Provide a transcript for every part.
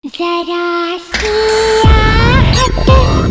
जरा सी आहट होती है।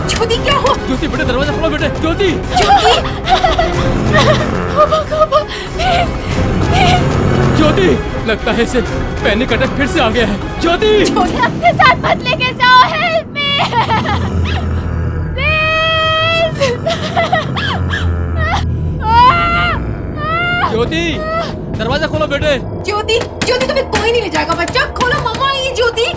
ज्योति क्या हुआ? ज्योति बेटे दरवाजा खोलो बेटे। ज्योति ज्योति लगता है इसे पैनिक अटैक फिर से आ गया है। ज्योति अपने साथ मत लेके जाओ, हेल्प मी ज्योति दरवाजा खोलो बेटे। ज्योति ज्योति तुम्हें कोई नहीं ले जाएगा बच्चा, खोलो मम्मा ये ज्योति।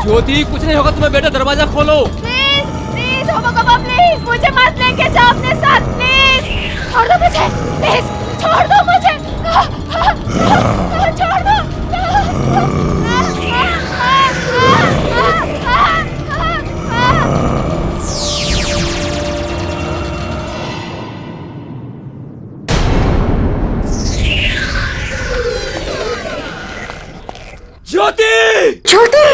ज्योति कुछ नहीं होगा तुम्हें बेटा, दरवाजा खोलो। प्लीज प्लीज प्लीज मुझे मत लेके जाओ अपने साथ, प्लीज छोड़ दो मुझे, प्लीज छोड़ दो मुझे, छोड़ दो। ज्योति ज्योति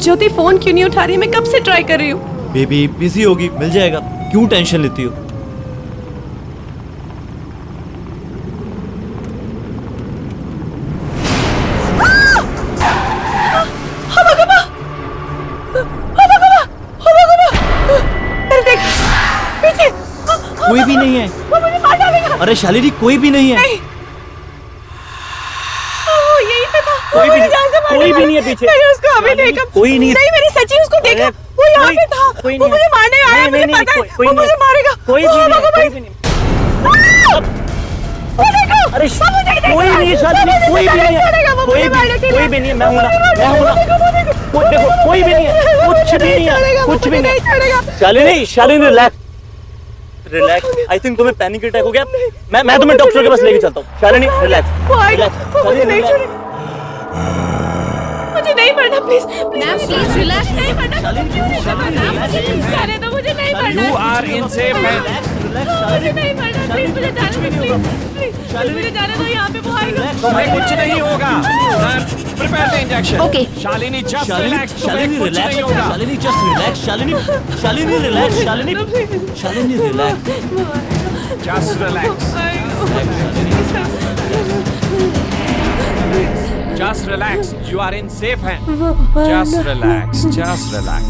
ज्योति फोन क्यों नहीं उठा रही? मैं कब से ट्राई कर रही हूँ। बेबी बिजी होगी, मिल जाएगा, क्यों टेंशन लेती हो? कोई भी नहीं है। वो मुझे मार डालेगा। अरे शालिनी कोई भी नहीं है। नहीं। यही पे था। कोई भी मुझे जान से मारने कोई भी वाला। नहीं है पीछे। मैंने उसको अभी देखा। कोई नहीं है। नहीं मैंने सच्ची उसको देखा। वो यहाँ पे था। कोई वो नहीं मुझे मारने आया, मुझे नहीं, पता है। कोई वो नहीं मुझे मारेगा। कोई भी नहीं है, कोई भी नहीं। अरे कोई नहीं है शालिनी, कोई भी नहीं है, कोई भी नहीं है। मैं हूँ ना, कोई देखो कोई भी नहीं है, कुछ भी नहीं है, कुछ भी नहीं। Shalini relax relax. I think तुम्हें पैनिक अटैक हो गया। मैं तुम्हें डॉक्टर के पास लेके चलता हूँ। शालिनी रिलैक्स। मुझे नहीं छोड़े, मुझे नहीं मरना, प्लीज मैम प्लीज रिलैक्स। नहीं मरना, जाने दो, मुझे नहीं मरना। You are in safe hands. मुझे नहीं मरना, प्लीज मुझे जाने दो, प्लीज मुझे जाने दो। यहाँ पे वो आएगा। तुम्हें कुछ नहीं होगा। Prepare the injection. Okay. Shalini just relax. Shalini तुम्हें कुछ रिलैक्स। नहीं होगा। Shalini just relax. Shalini relax. Shalini relax. Just relax. Just relax. You are in safe hands. Just relax. Just relax.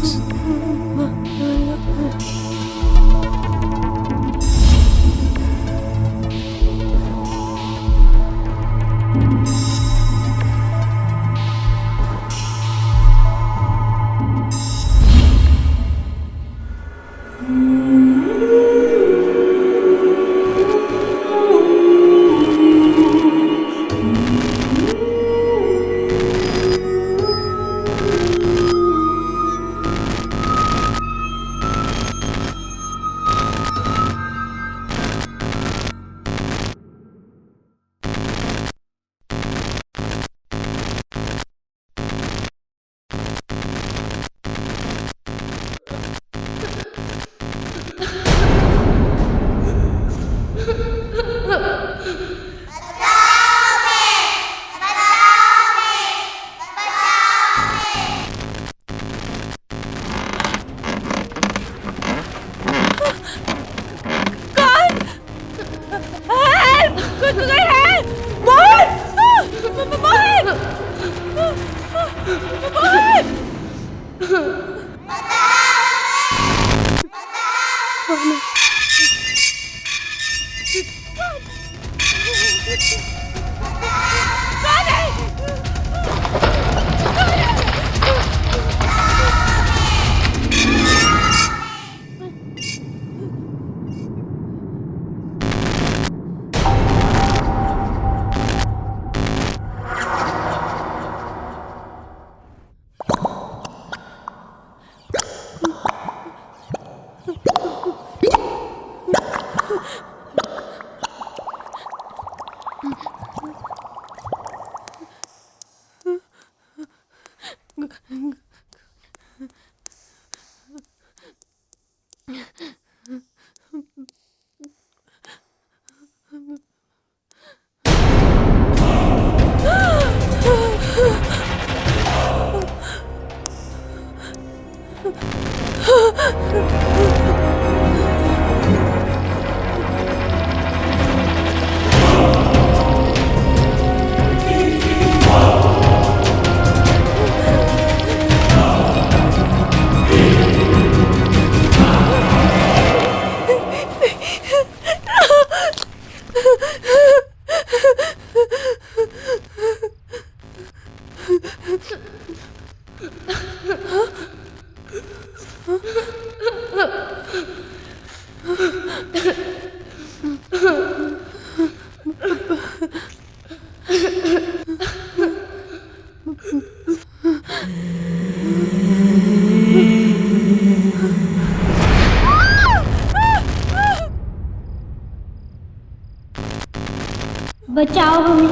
बचाओ हमें,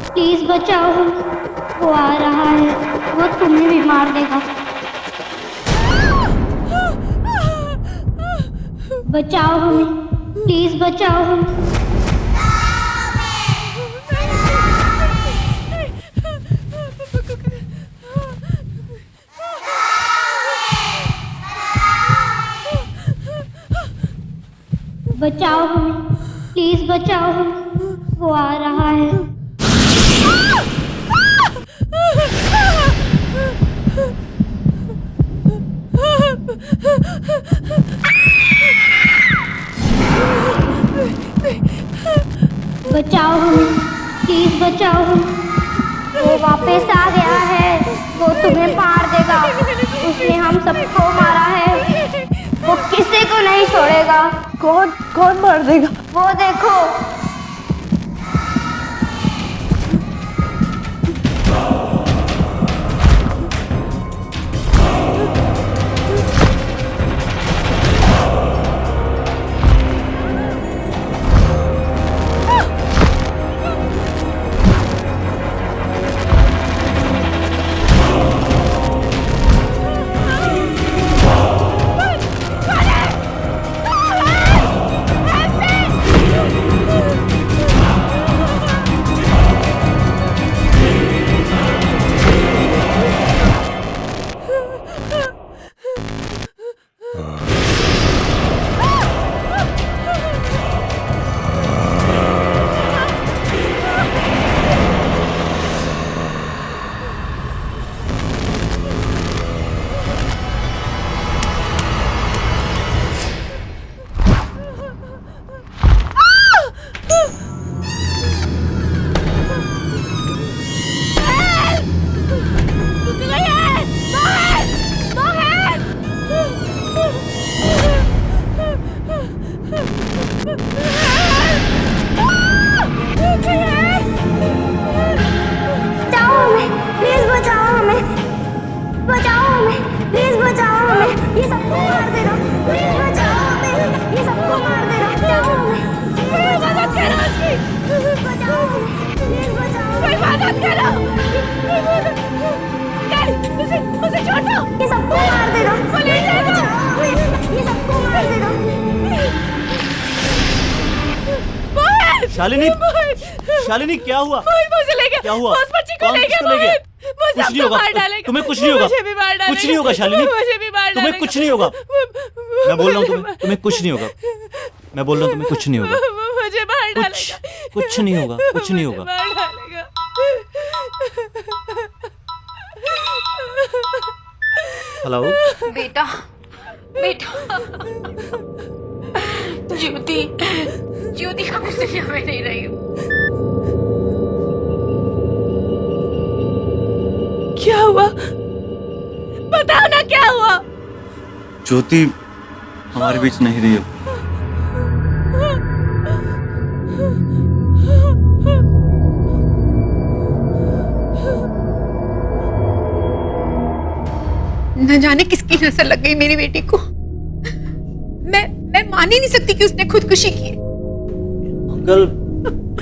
प्लीज बचाओ हमें। वो आ रहा है, वो तुम्हें भी मार देगा। बचाओ हमें, प्लीज बचाओ हमें। बचाओ हमें, प्लीज बचाओ हमें। वो आ रहा है। बचाओ हमें, प्लीज बचाओ हमें। वो वापस आ गया है, वो तुम्हें मार देगा। उसने हम सबको मारा है, वो किसी को नहीं छोड़ेगा। कौन मार देगा? वो देखो। शालिनी क्या हुआ? मुझे ले गया। क्या हुआ? उस बच्ची को ले गया। कुछ नहीं होगा, तुम्हें कुछ नहीं होगा, कुछ नहीं होगा शालिनी, तुम्हें कुछ नहीं होगा। मैं बोल रहा हूँ तुम्हें कुछ नहीं होगा। मैं बोल रहा हूँ तुम्हें कुछ नहीं होगा। मुझे मार डालेगा। कुछ नहीं होगा, कुछ नहीं होगा। मार डालेगा। हेलो बेटा बेटा ज्योति ज्योति का मैसेज हमें नहीं रही हूँ। क्या हुआ? बताओ ना क्या हुआ? ज्योति हमारे बीच नहीं रही अब। न जाने किसकी नजर लग गई मेरी बेटी को। मैं मान ही नहीं सकती कि उसने खुदकुशी की। अंकल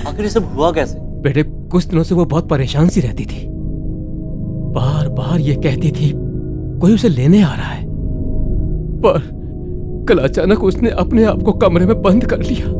आखिर ये सब हुआ कैसे? बेटे कुछ दिनों से वो बहुत परेशान सी रहती थी, बार बार ये कहती थी कोई उसे लेने आ रहा है, पर कल अचानक उसने अपने आप को कमरे में बंद कर लिया।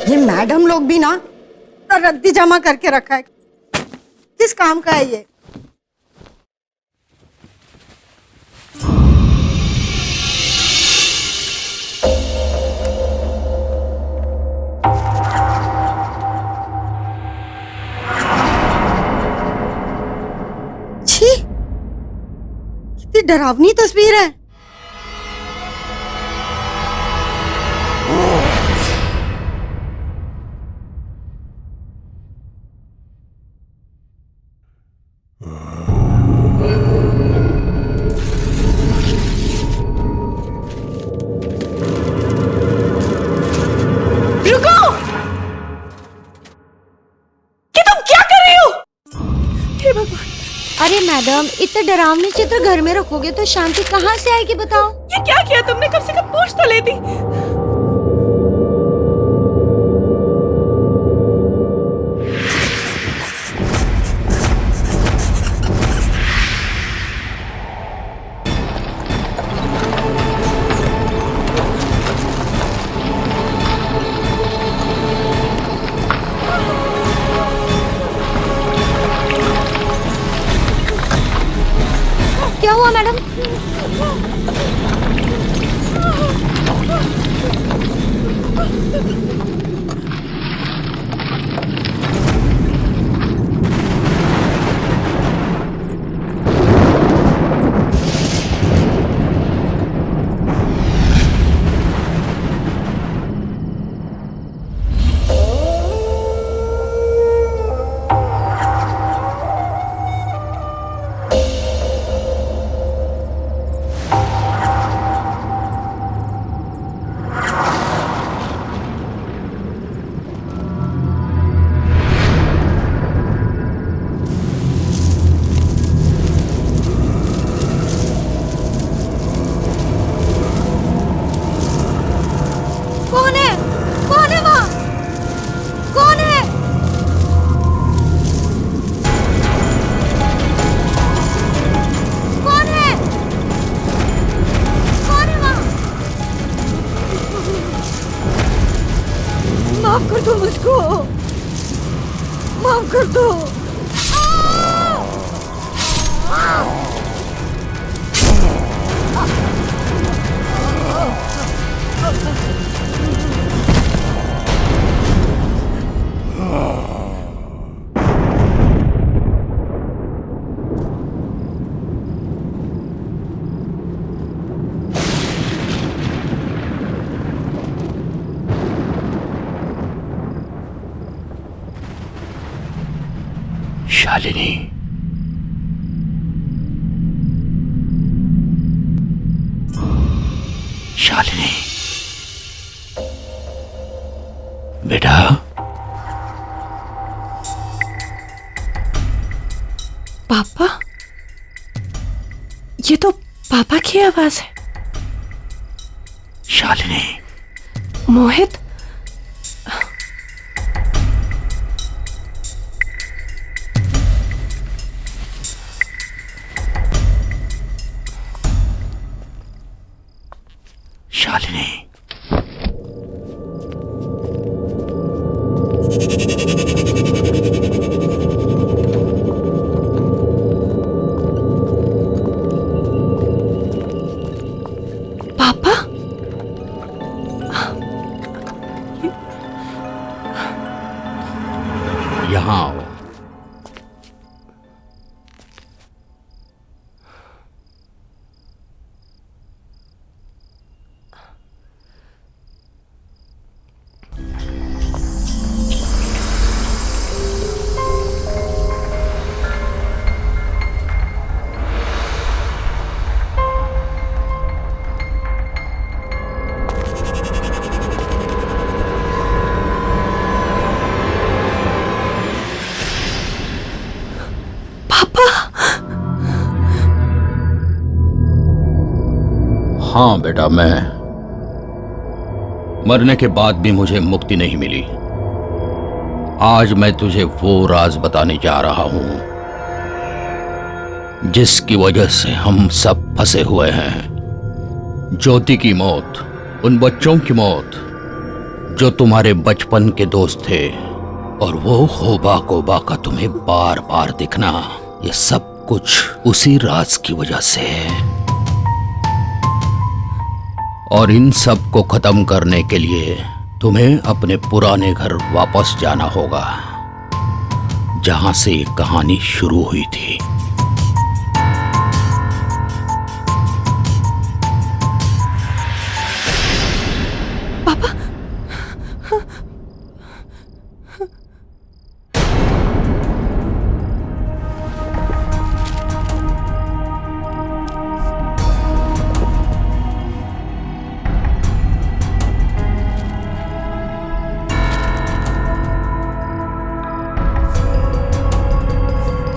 ये मैडम लोग भी ना रद्दी जमा करके रखा है, किस काम का है ये? छी, कितनी डरावनी तस्वीर है। अरे मैडम, इतने डरावने चित्र घर में रखोगे तो शांति कहाँ से आएगी बताओ? ये क्या किया तुमने? कम से कम पूछ तो लेती। क्या हुआ मैडम? को, माफ कर दो। शालिनी, शालिनी बेटा, पापा, ये तो पापा की आवाज है। शालिनी, मोहित, शालिनी, पापा, यहाँ आओ। हाँ बेटा, मैं मरने के बाद भी मुझे मुक्ति नहीं मिली। आज मैं तुझे वो राज बताने जा रहा हूं जिसकी वजह से हम सब फंसे हुए हैं। ज्योति की मौत, उन बच्चों की मौत जो तुम्हारे बचपन के दोस्त थे, और वो होबा कोबा का तुम्हें बार बार दिखना, ये सब कुछ उसी राज की वजह से है। और इन सब को खत्म करने के लिए तुम्हें अपने पुराने घर वापस जाना होगा, जहां से ये कहानी शुरू हुई थी। पापा,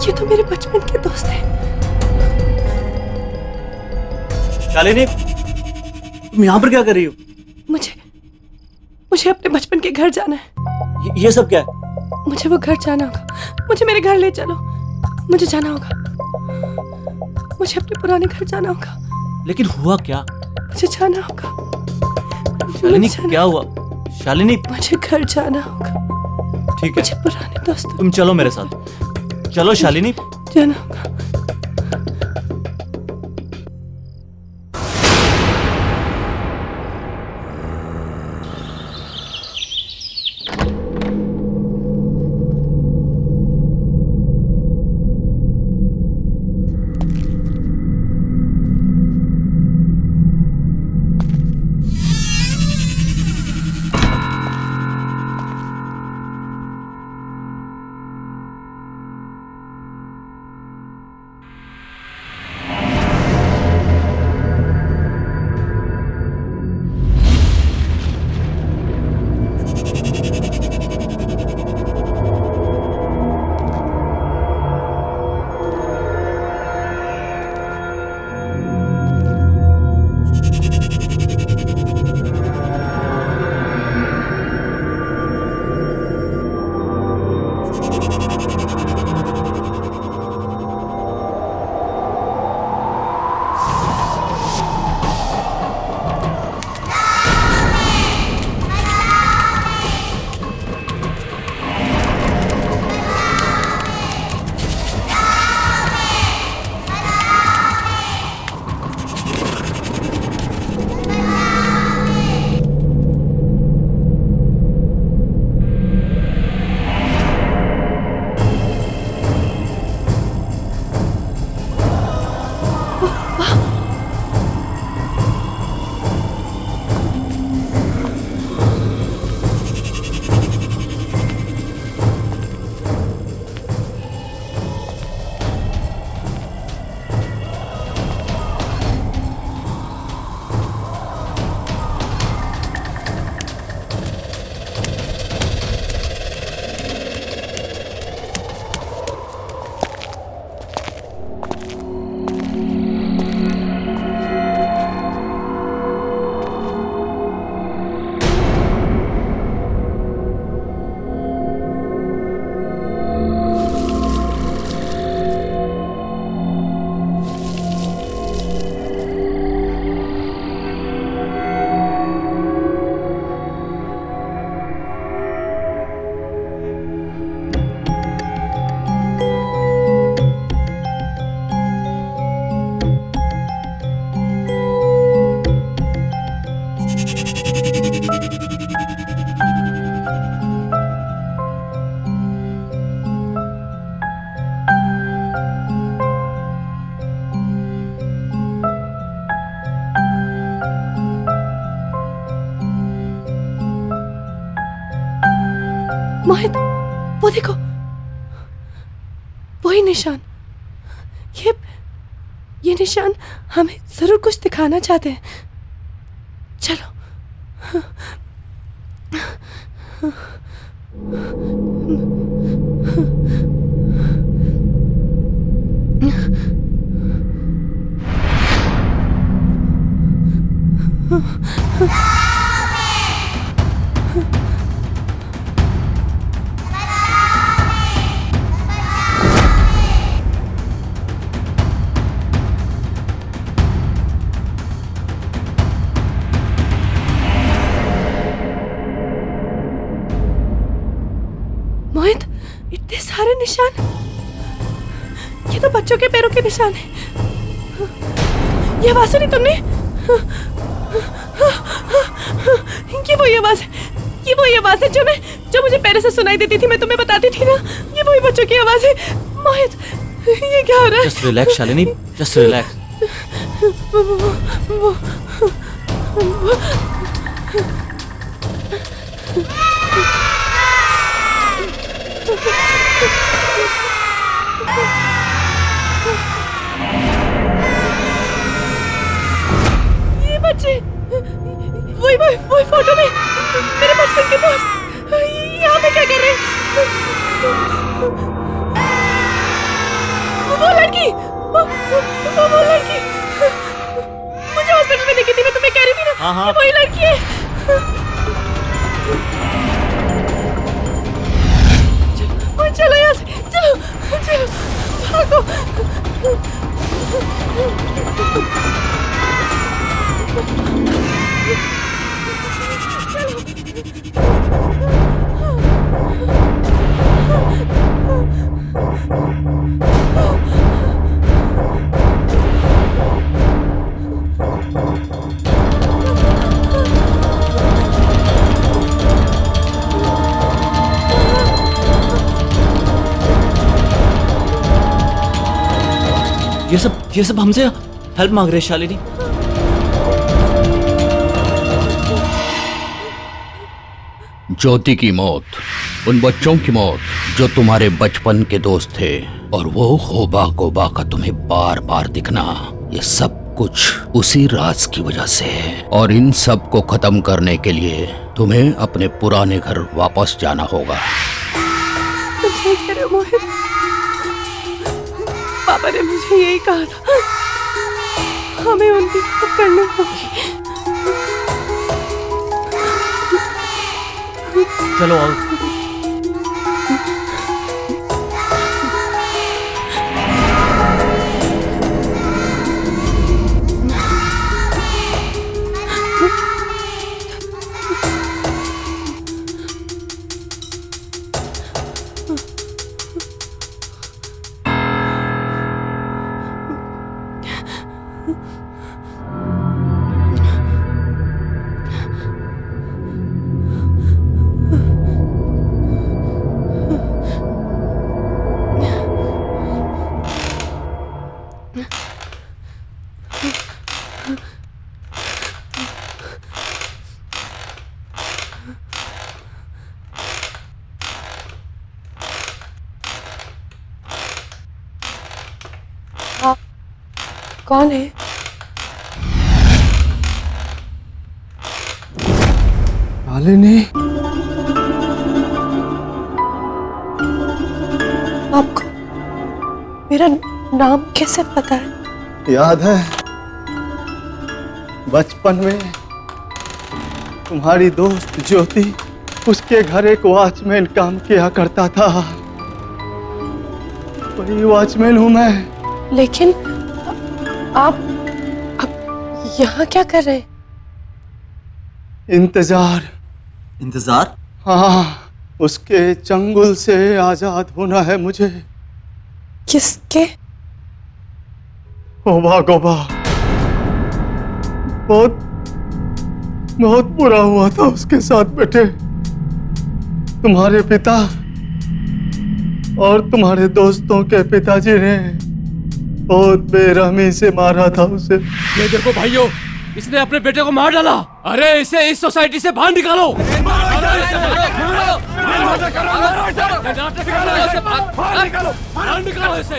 ये तो मेरे बचपन के दोस्त हैं। शालिनी, तुम यहाँ पर क्या कर रही हो? मुझे अपने बचपन के घर जाना है। ये सब क्या है? मुझे वो घर जाना होगा। मुझे मेरे घर ले चलो। मुझे जाना होगा। मुझे अपने पुराने घर जाना होगा। लेकिन हुआ क्या? मुझे जाना होगा। शालिनी, क्या हुआ? शालिनी, मुझे घर जाना होगा। ठीक है, मुझे पुराने दोस्त, तुम चलो मेरे साथ। चलो शालिनी। जाना होगा। मोहित, वो देखो, वही निशान। ये निशान हमें जरूर कुछ दिखाना चाहते हैं। चलो। मोहित, इतने सारे निशान, ये तो बच्चों के पैरों के निशान हैं। ये आवाज सुनी तुमने? ये वही आवाज है, ये वही आवाज है जो मुझे पहले से सुनाई देती थी, मैं तुम्हें बताती थी ना। ये वही बच्चों की आवाज है। मोहित, ये क्या हो रहा है? Just relax, Shalini, just relax. ये बच्चे, वही फोटो में मेरे बचपन के दोस्त यहाँ पे क्या कर रहे हैं? वो लड़की, वो लड़की मुझे हॉस्पिटल में देखी थी, मैं तुम्हें कह रही थी ना। हाँ। वही लड़की है। चलो यहाँ से, चलो भागो। ये सब हमसे हेल्प मांग रहे हैं शालिनी। ज्योति की मौत, उन बच्चों की मौत जो तुम्हारे बचपन के दोस्त थे, और वो होबा गोबा का तुम्हें बार बार दिखना, ये सब कुछ उसी राज की वजह से है। और इन सब को खत्म करने के लिए तुम्हें अपने पुराने घर वापस जाना होगा। मोहित, पापा ने मुझे यही कहा था, हमें उनकी मदद करनी होगी। चलो आओ। कौन है? शालिनी, आपको मेरा नाम कैसे पता है? याद है बचपन में तुम्हारी दोस्त ज्योति, उसके घर एक वॉचमैन काम किया करता था। वही वॉचमैन हूं मैं। लेकिन आप यहाँ क्या कर रहे हैं? इंतजार? हाँ, उसके चंगुल से आजाद होना है मुझे। किसके? होबा गोबा। बहुत बुरा हुआ था उसके साथ बेटे। तुम्हारे पिता और तुम्हारे दोस्तों के पिताजी ने बहुत बेरहमी से मारा था उसे। ये देखो भाइयों, इसने अपने बेटे को मार डाला। अरे इसे इस सोसाइटी से बाहर निकालो। निकालो इसे।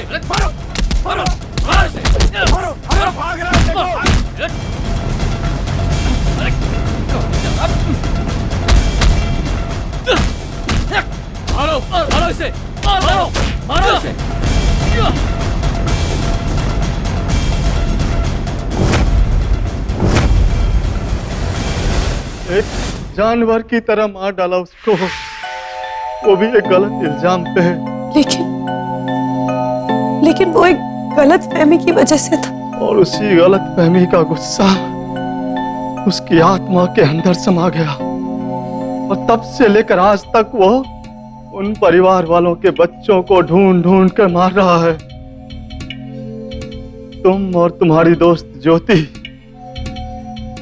मारो मारो इसे, मारो मारो इसे। एक जानवर की तरह मार डाला उसको, वो भी एक गलत इल्जाम पे। लेकिन वो एक गलत फहमी की वजह से था। और उसी गलत फहमी का गुस्सा उसकी आत्मा के अंदर समा गया, और तब से लेकर आज तक वो उन परिवार वालों के बच्चों को ढूंढ ढूंढ कर मार रहा है। तुम और तुम्हारी दोस्त ज्योति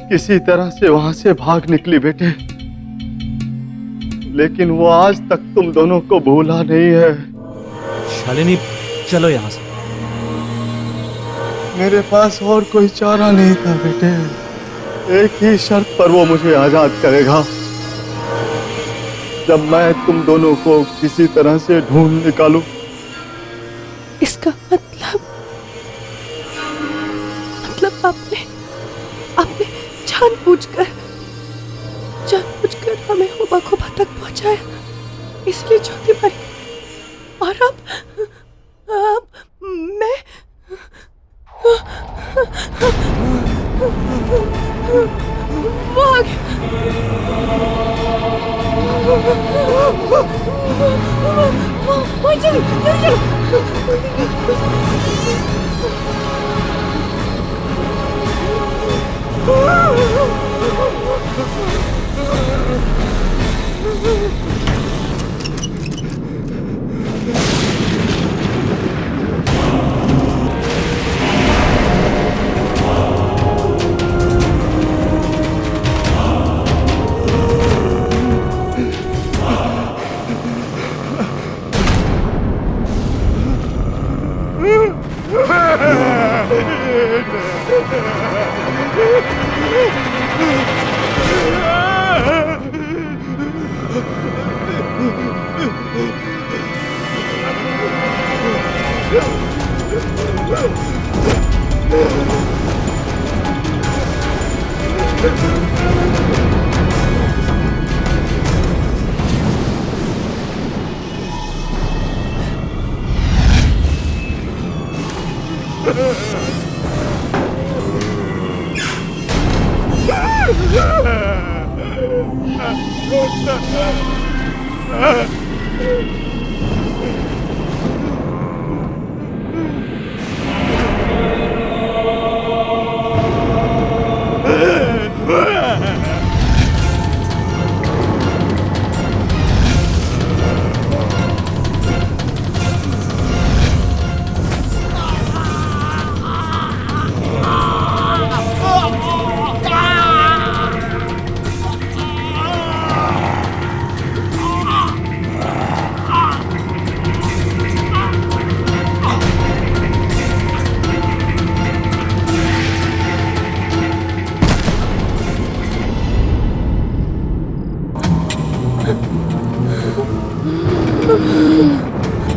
किसी तरह से वहां से भाग निकली बेटे, लेकिन वो आज तक तुम दोनों को भूला नहीं है। शालिनी चलो यहाँ से। मेरे पास और कोई चारा नहीं था बेटे, एक ही शर्त पर वो मुझे आजाद करेगा, जब मैं तुम दोनों को किसी तरह से ढूंढ निकालूं। इसका मतलब आपने जानबूझकर हमें हुबा खुबा तक पहुंचाया, इसलिए ज्योति मरी। और अब मैं वो आ गया।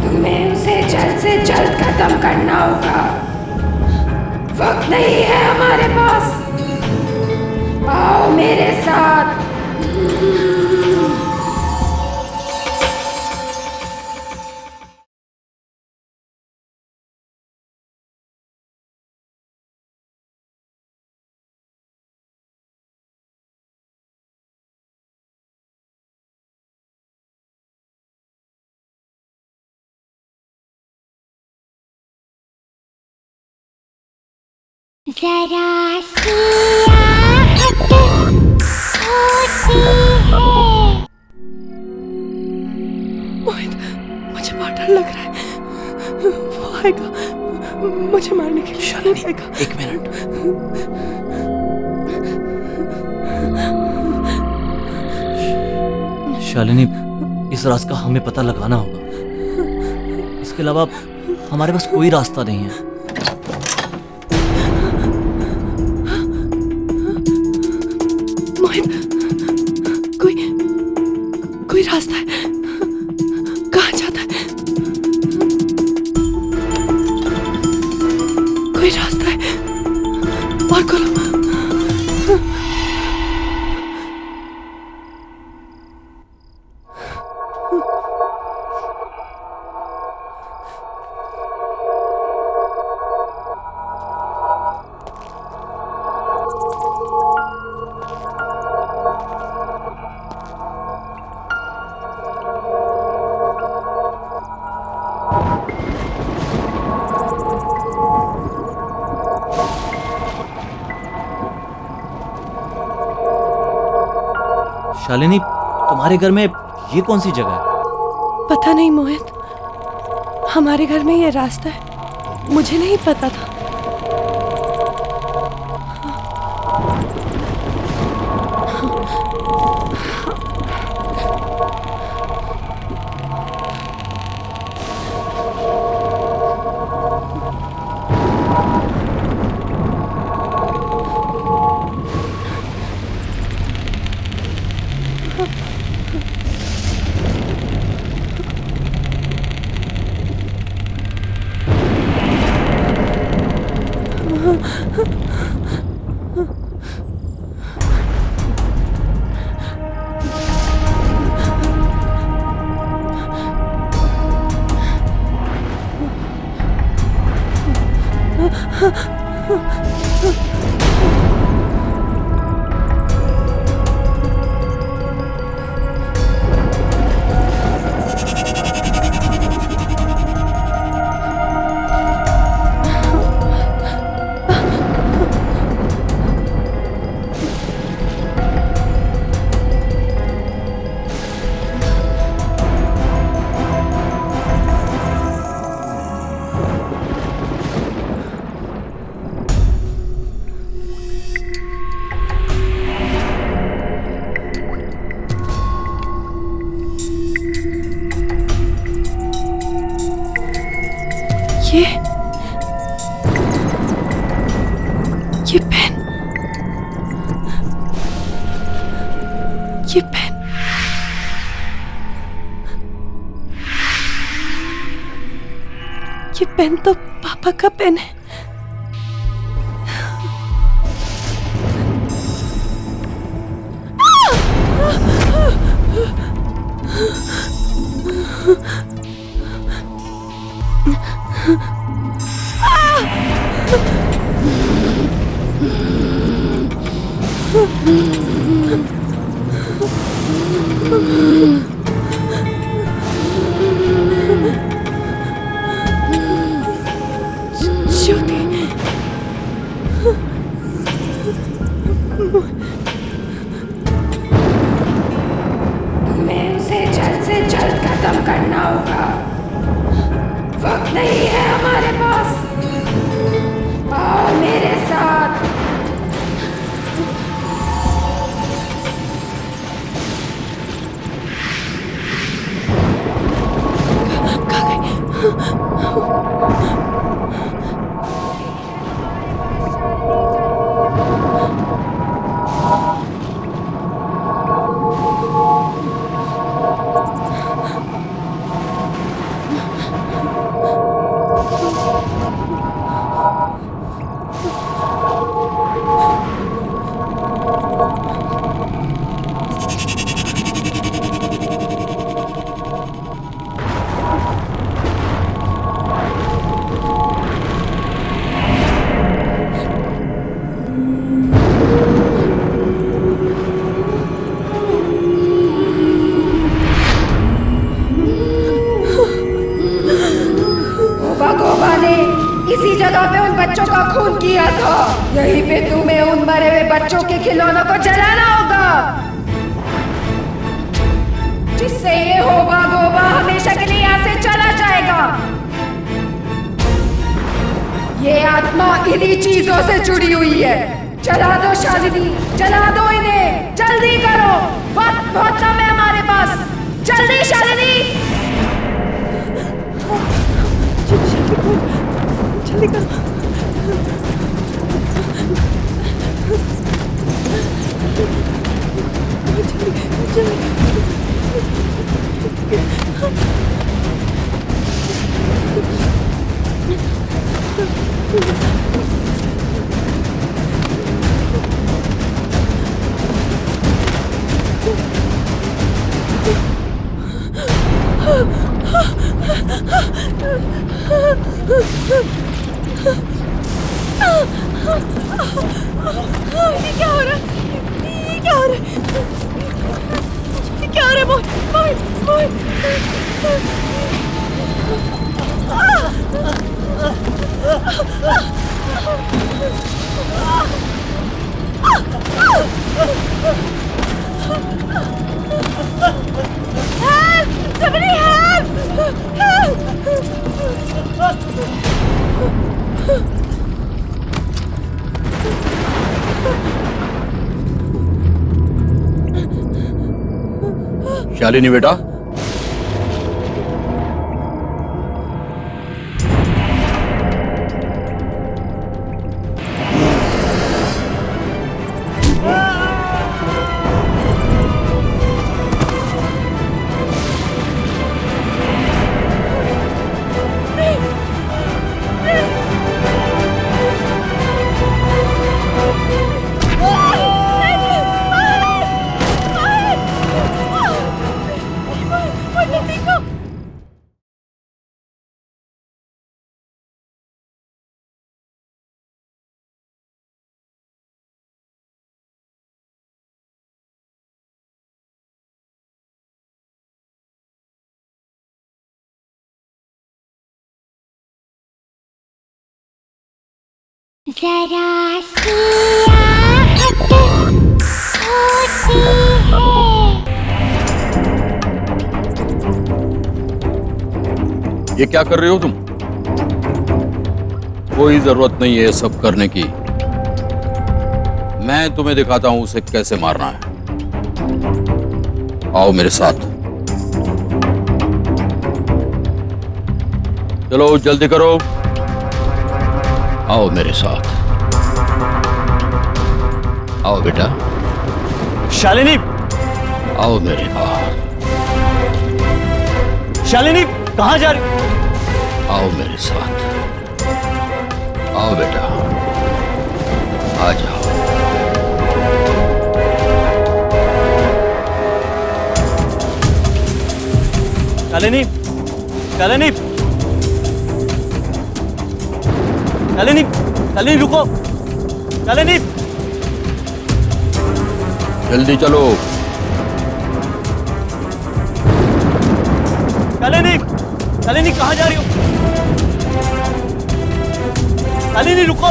तुम्हें उसे जल्द से जल्द खत्म करना होगा। वक्त नहीं है हमारे पास। आओ मेरे साथ। जरा सी आहट होती है। मोहित, मुझे बहुत डर लग रहा है। वो आएगा, मुझे मारने के लिए। शालिनी आएगा। एक मिनट। शालिनी, इस राज का हमें पता लगाना होगा। इसके अलावा हमारे पास कोई रास्ता नहीं है। मोहित, कोई रास्ता है? और खोलो। शालिनी, तुम्हारे घर में ये कौन सी जगह है? पता नहीं मोहित, हमारे घर में ये रास्ता है, मुझे नहीं पता था। ये पेन, ये पेन, ये पेन तो पापा का पेन है। ज्योति, तुम्हें उसे जल्द से जल्द खत्म करना होगा। वक्त नहीं है हमारे पास। आओ मेरे साथ। इसी जगह पे उन बच्चों का खून किया था। यहीं पे तुम्हें उन मरे हुए बच्चों के खिलौनों को जलाना होगा, जिससे ये होबा गोबा हमेशा के लिए यहाँ से चला जाएगा। ये आत्मा इन्हीं चीजों से जुड़ी हुई है। जला दो शालिनी, जला दो इन्हें, जल्दी करो, वक्त बहुत कम है हमारे पास। जल्दी शालिनी, जल्दी करो। ये क्या हो रहा है? ये क्या हो रहा है? ये क्या हो रहा है? मोहित, मोहित, Help! Somebody help! Help! Shalini बेटा, जरा सी आहट होती है। ये क्या कर रही हो तुम? कोई जरूरत नहीं है ये सब करने की। मैं तुम्हें दिखाता हूं उसे कैसे मारना है। आओ मेरे साथ। चलो जल्दी करो। आओ मेरे साथ। आओ बेटा। शालिनी, आओ मेरे पास। शालिनी कहाँ जा रही? आओ मेरे साथ। आओ बेटा, आ जाओ। शालिनी, शालिनी, शालिनी, शालिनी रुको। शालिनी, जल्दी चलो। शालिनी, शालिनी कहाँ जा रही हो? शालिनी रुको।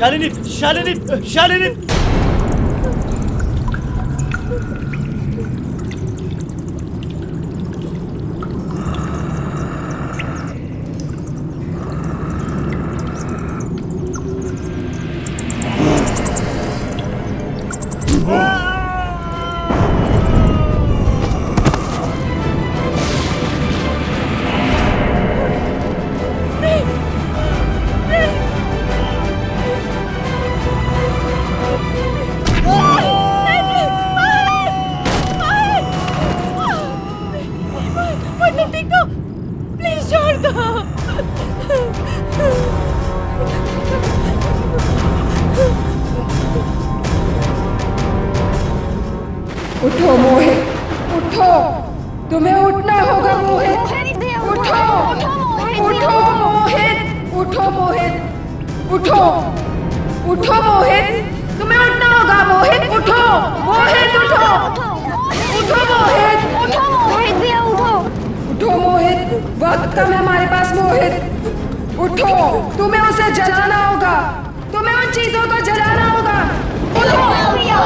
शालिनी, शालिनी, शालिनी। उठो मोहित, उठो। तुम्हें उठना होगा मोहित। उठो, उठो मोहित, उठो मोहित, उठो, उठो मोहित। तुम्हें उठना होगा मोहित। उठो मोहित, उठो, उठो मोहित, उठो मोहित भैया, उठो। उठो मोहित, वक्त कम है हमारे पास मोहित। उठो, तुम्हें उसे जलाना होगा। तुम्हें उन चीजों को जलाना होगा। उठो भैया।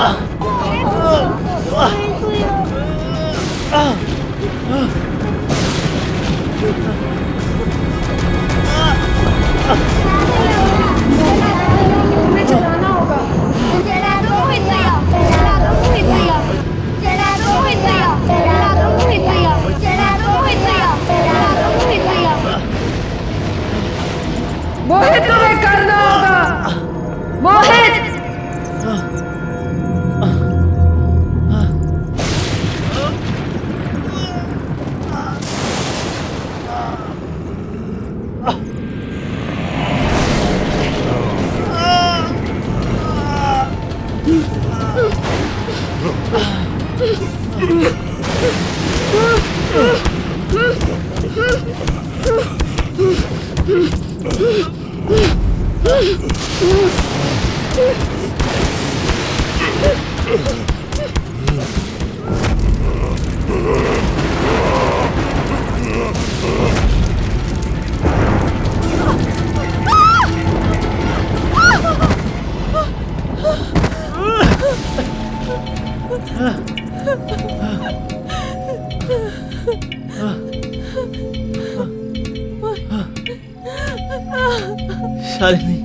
शालिनी